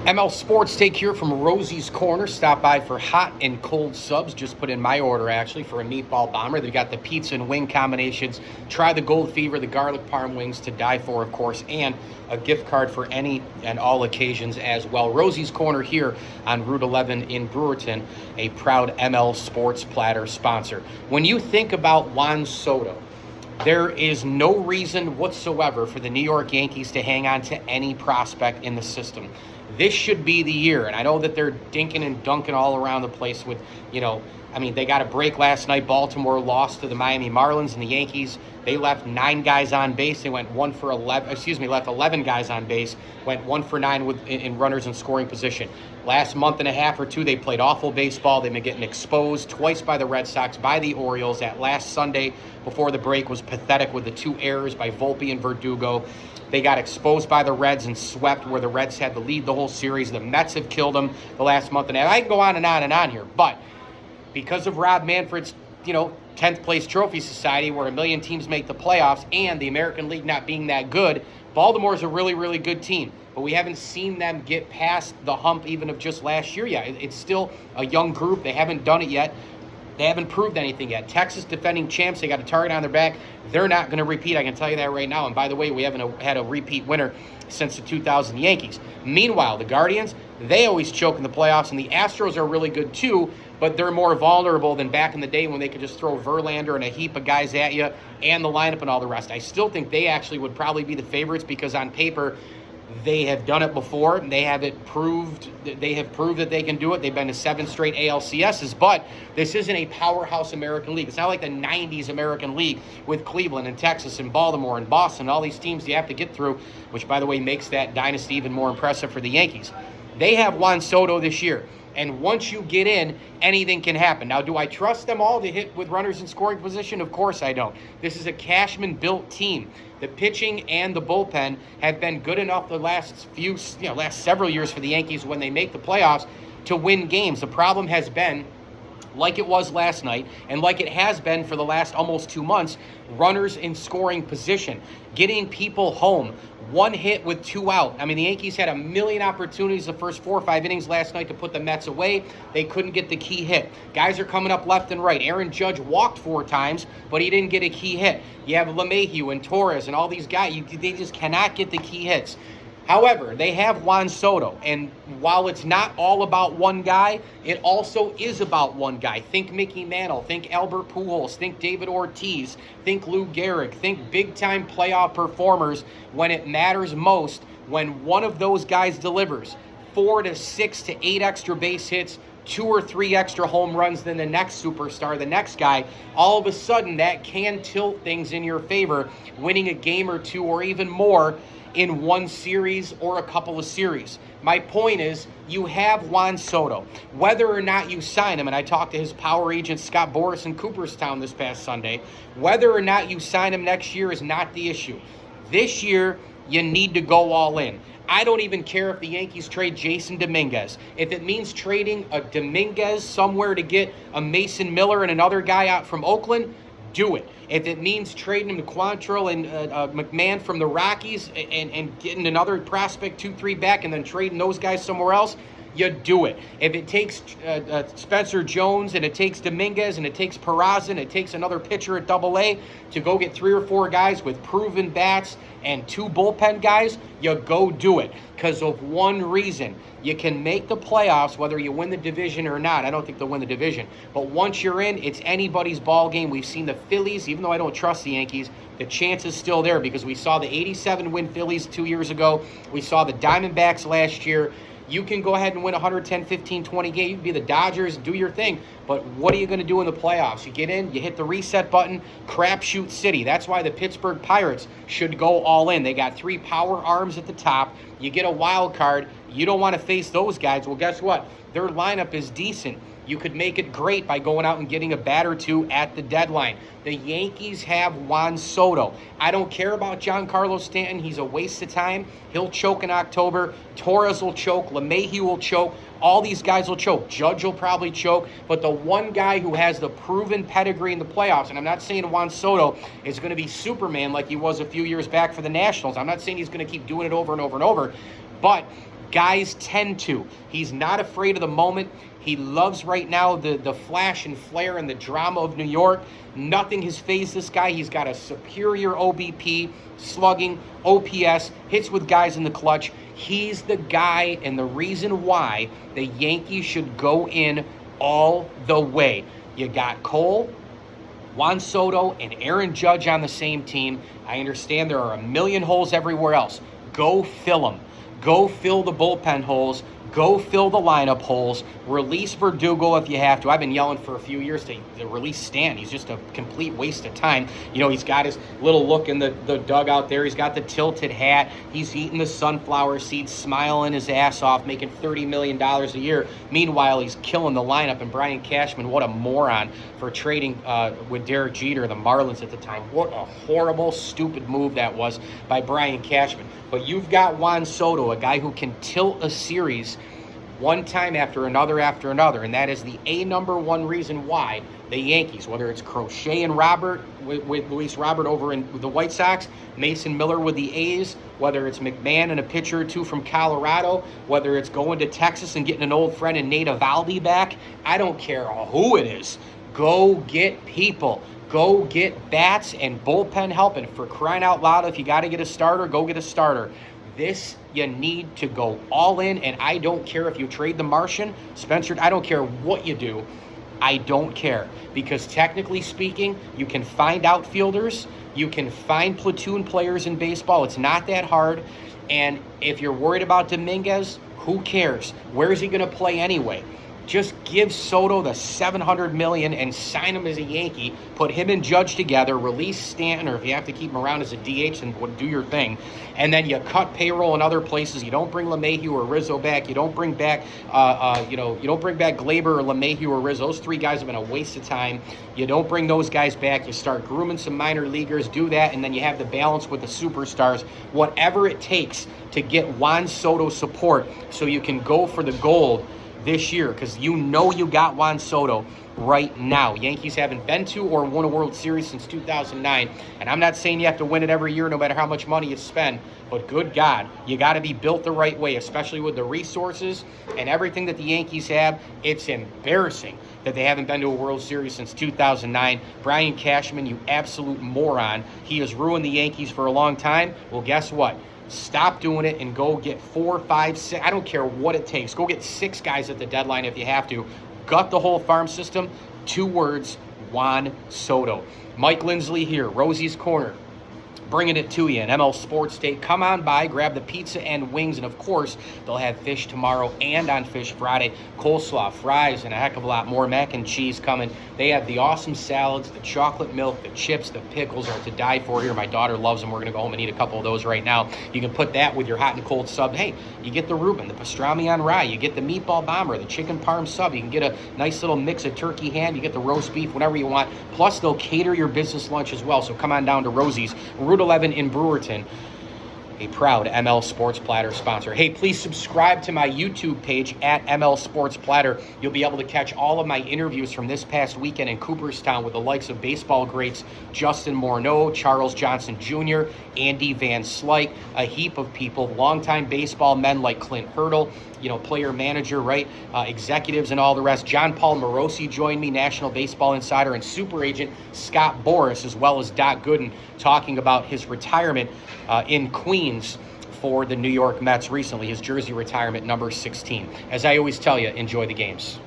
ML Sports Take here from Rosie's Corner. Stop by for hot and cold subs. Just put in my order, actually, for a meatball bomber. They've got the pizza and wing combinations. Try the Gold Fever, the garlic parm wings to die for, of course, and a gift card for any and all occasions as well. Rosie's Corner here on Route 11 in Brewerton, a proud ML Sports Platter sponsor. When you think about Juan Soto, there is no reason whatsoever for the New York Yankees to hang on to any prospect in the system. This should be the year, and I know that they're dinking and dunking all around the place with, they got a break last night. Baltimore lost to the Miami Marlins, and the Yankees, they left 9 guys on base. They went 1 for 11, left 11 guys on base, went 1 for 9 in runners in scoring position. Last month and a half or two, they played awful baseball. They've been getting exposed twice by the Red Sox, by the Orioles. That last Sunday before the break was pathetic with the 2 errors by Volpe and Verdugo. They got exposed by the Reds and swept where the Reds had the lead the whole series. The Mets have killed them the last month and a half. I can go on and on and on here, but because of Rob Manfred's, 10th place trophy society where 1 million teams make the playoffs and the American League not being that good, Baltimore's a really, really good team. But we haven't seen them get past the hump even of just last year yet. It's still a young group. They haven't done it yet. They haven't proved anything yet. Texas defending champs, they got a target on their back. They're not going to repeat, I can tell you that right now. And by the way, we haven't had a repeat winner since the 2000 Yankees. Meanwhile, the Guardians, they always choke in the playoffs, and the Astros are really good too, but they're more vulnerable than back in the day when they could just throw Verlander and a heap of guys at you and the lineup and all the rest. I still think they actually would probably be the favorites because on paper, they have done it before. They have proved that they can do it. They've been to 7 straight ALCSs, but this isn't a powerhouse American League. It's not like the 90s American League with Cleveland and Texas and Baltimore and Boston, all these teams you have to get through, which, by the way, makes that dynasty even more impressive for the Yankees. They have Juan Soto this year, and once you get in, anything can happen. Now, do I trust them all to hit with runners in scoring position? Of course I don't. This is a Cashman-built team. The pitching and the bullpen have been good enough the last several years for the Yankees when they make the playoffs to win games. The problem has been, like it was last night, and like it has been for the last almost 2 months, runners in scoring position, getting people home. 1 hit with 2 out. The Yankees had 1 million opportunities the first 4 or 5 innings last night to put the Mets away. They couldn't get the key hit. Guys are coming up left and right. Aaron Judge walked 4 times, but he didn't get a key hit. You have LeMahieu and Torres and all these guys. They just cannot get the key hits. However, they have Juan Soto, and while it's not all about one guy, it also is about one guy. Think Mickey Mantle, think Albert Pujols, think David Ortiz, think Lou Gehrig, think big-time playoff performers when it matters most, when one of those guys delivers 4 to 6 to 8 extra base hits, 2 or 3 extra home runs than the next superstar, the next guy, all of a sudden that can tilt things in your favor, winning a game or 2 or even more in one series or a couple of series. My point is, you have Juan Soto. Whether or not you sign him, and I talked to his power agent Scott Boras in Cooperstown this past Sunday, whether or not you sign him next year is not the issue. This year, you need to go all in. I don't even care if the Yankees trade Jason Dominguez. If it means trading a Dominguez somewhere to get a Mason Miller and another guy out from Oakland, do it. If it means trading him to Quantrill and McMahon from the Rockies and getting another prospect 2-3 back and then trading those guys somewhere else, you do it. If it takes Spencer Jones and it takes Dominguez and it takes Peraza and it takes another pitcher at Double-A to go get 3 or 4 guys with proven bats and 2 bullpen guys, you go do it. Because of one reason. You can make the playoffs whether you win the division or not. I don't think they'll win the division. But once you're in, it's anybody's ball game. We've seen the Phillies, even though I don't trust the Yankees, the chance is still there because we saw the 87-win Phillies 2 years ago. We saw the Diamondbacks last year. You can go ahead and win 110, 15, 20 games. You can be the Dodgers, do your thing. But what are you going to do in the playoffs? You get in, you hit the reset button, crapshoot city. That's why the Pittsburgh Pirates should go all in. They got 3 power arms at the top. You get a wild card. You don't want to face those guys. Well, guess what? Their lineup is decent. You could make it great by going out and getting a bat or 2 at the deadline. The Yankees have Juan Soto. I don't care about Giancarlo Stanton. He's a waste of time. He'll choke in October. Torres will choke. LeMahieu will choke. All these guys will choke. Judge will probably choke. But the one guy who has the proven pedigree in the playoffs, and I'm not saying Juan Soto is going to be Superman like he was a few years back for the Nationals. I'm not saying he's going to keep doing it over and over and over. But guys tend to. He's not afraid of the moment. He loves right now the flash and flare and the drama of New York. Nothing has fazed this guy. He's got a superior OBP, slugging, OPS, hits with guys in the clutch. He's the guy and the reason why the Yankees should go in all the way. You got Cole, Juan Soto, and Aaron Judge on the same team. I understand there are a million holes everywhere else. Go fill them. Go fill the bullpen holes. Go fill the lineup holes. Release Verdugo if you have to. I've been yelling for a few years to release Stanton. He's just a complete waste of time. You know, he's got his little look in the dugout there. He's got the tilted hat. He's eating the sunflower seeds, smiling his ass off, making $30 million a year. Meanwhile, he's killing the lineup. And Brian Cashman, what a moron for trading with Derek Jeter, the Marlins at the time. What a horrible, stupid move that was by Brian Cashman. But you've got Juan Soto, a guy who can tilt a series one time after another, and that is the number one reason why the Yankees, whether it's Crochet and Robert with Luis Robert over in the White Sox, Mason Miller with the A's, whether it's McMahon and a pitcher or two from Colorado, whether it's going to Texas and getting an old friend in Nate Eovaldi back, I don't care who it is. Go get people. Go get bats and bullpen help. And for crying out loud, if you got to get a starter, go get a starter. This, you need to go all in, and I don't care if you trade the Martian, Spencer, I don't care what you do. I don't care, because technically speaking, you can find outfielders, you can find platoon players in baseball. It's not that hard, and if you're worried about Dominguez, who cares? Where is he going to play anyway? Just give Soto the $700 million and sign him as a Yankee. Put him and Judge together. Release Stanton, or if you have to keep him around as a DH, then do your thing. And then you cut payroll in other places. You don't bring LeMahieu or Rizzo back. You don't bring back, you don't bring back Glaber or LeMahieu or Rizzo. Those three guys have been a waste of time. You don't bring those guys back. You start grooming some minor leaguers. Do that, and then you have the balance with the superstars. Whatever it takes to get Juan Soto support, so you can go for the gold this year, because you know you got Juan Soto right now. Yankees haven't been to or won a World Series since 2009, and I'm not saying you have to win it every year no matter how much money you spend, but good God, you got to be built the right way, especially with the resources and everything that the Yankees have. It's embarrassing that they haven't been to a World Series since 2009. Brian Cashman, you absolute moron. He has ruined the Yankees for a long time. Well, guess what? Stop doing it and go get 4, 5, 6. I don't care what it takes. Go get 6 guys at the deadline if you have to. Gut the whole farm system. 2 words, Juan Soto. Mike Lindsley here, Rosie's Corner, bringing it to you in ML Sports Day. Come on by, grab the pizza and wings, and of course, they'll have fish tomorrow and on Fish Friday. Coleslaw, fries, and a heck of a lot more. Mac and cheese coming. They have the awesome salads, the chocolate milk, the chips, the pickles are to die for here. My daughter loves them. We're going to go home and eat a couple of those right now. You can put that with your hot and cold sub. Hey, you get the Reuben, the pastrami on rye, you get the meatball bomber, the chicken parm sub. You can get a nice little mix of turkey ham. You get the roast beef, whatever you want. Plus, they'll cater your business lunch as well. So come on down to Rosie's, Route 11 in Brewerton, a proud ML Sports Platter sponsor. Hey, please subscribe to my YouTube page at ML Sports Platter. You'll be able to catch all of my interviews from this past weekend in Cooperstown with the likes of baseball greats Justin Morneau, Charles Johnson Jr., Andy Van Slyke, a heap of people, longtime baseball men like Clint Hurdle, player manager, right? Executives and all the rest. John Paul Morosi joined me, National Baseball Insider, and super agent Scott Boras, as well as Doc Gooden, talking about his retirement in Queens for the New York Mets recently, his jersey retirement number 16. As I always tell you, enjoy the games.